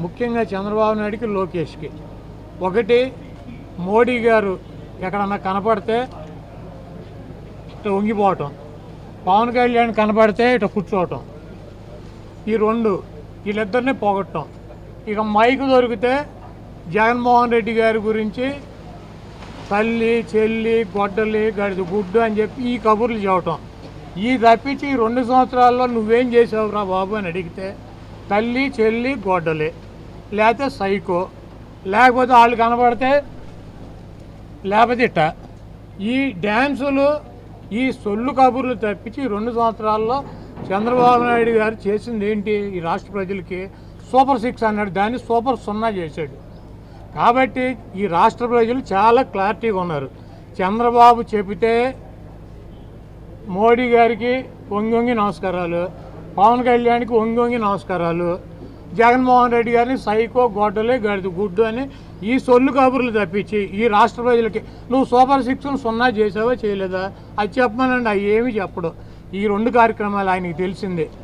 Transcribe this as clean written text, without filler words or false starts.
ముఖ్యంగా చంద్రబాబు నాయుడికి, లోకేష్కి. ఒకటి, మోడీ గారు ఎక్కడన్నా కనపడితే ఇట్లా వంగిపోవటం, పవన్ కళ్యాణ్ కనపడితే ఇట్లా కూర్చోవటం, ఈ రెండు వీళ్ళిద్దరినీ పోగొట్టడం. ఇక మైకు దొరికితే జగన్మోహన్ రెడ్డి గారి గురించి తల్లి, చెల్లి, గొడ్డలి, గడిది గుడ్డు అని చెప్పి ఈ కబుర్లు చెప్పటం. ఈ తప్పించి ఈ 2 సంవత్సరాల్లో నువ్వేం చేసావురా బాబు అని అడిగితే తల్లి, చెల్లి, గొడ్డలి, లేకపోతే సైకో, లేకపోతే వాళ్ళు కనబడితే లేకపోతే ఇట్ట. ఈ డ్యాన్సులు, ఈ సొల్లు కబుర్లు తప్పించి 2 సంవత్సరాల్లో చంద్రబాబు నాయుడు గారు చేసింది ఏంటి? ఈ రాష్ట్ర ప్రజలకి సూపర్ 6 అన్నాడు, దాన్ని సూపర్ 0 చేశాడు. కాబట్టి ఈ రాష్ట్ర ప్రజలు చాలా క్లారిటీగా ఉన్నారు. చంద్రబాబు చెబితే మోడీ గారికి వంగి నమస్కారాలు, పవన్ కళ్యాణ్కి వంగి నమస్కారాలు, జగన్మోహన్ రెడ్డి గారిని సైకో, గొడ్డలే, గడిది గుడ్డు అని ఈ సొల్లు కబుర్లు తప్పించి ఈ రాష్ట్ర ప్రజలకి నువ్వు సూపర్ 6ను 0 చేసావా చేయలేదా అది చెప్పమనండి. అవి ఏమీ చెప్పడు. ఈ 2 కార్యక్రమాలు ఆయనకి తెలిసిందే.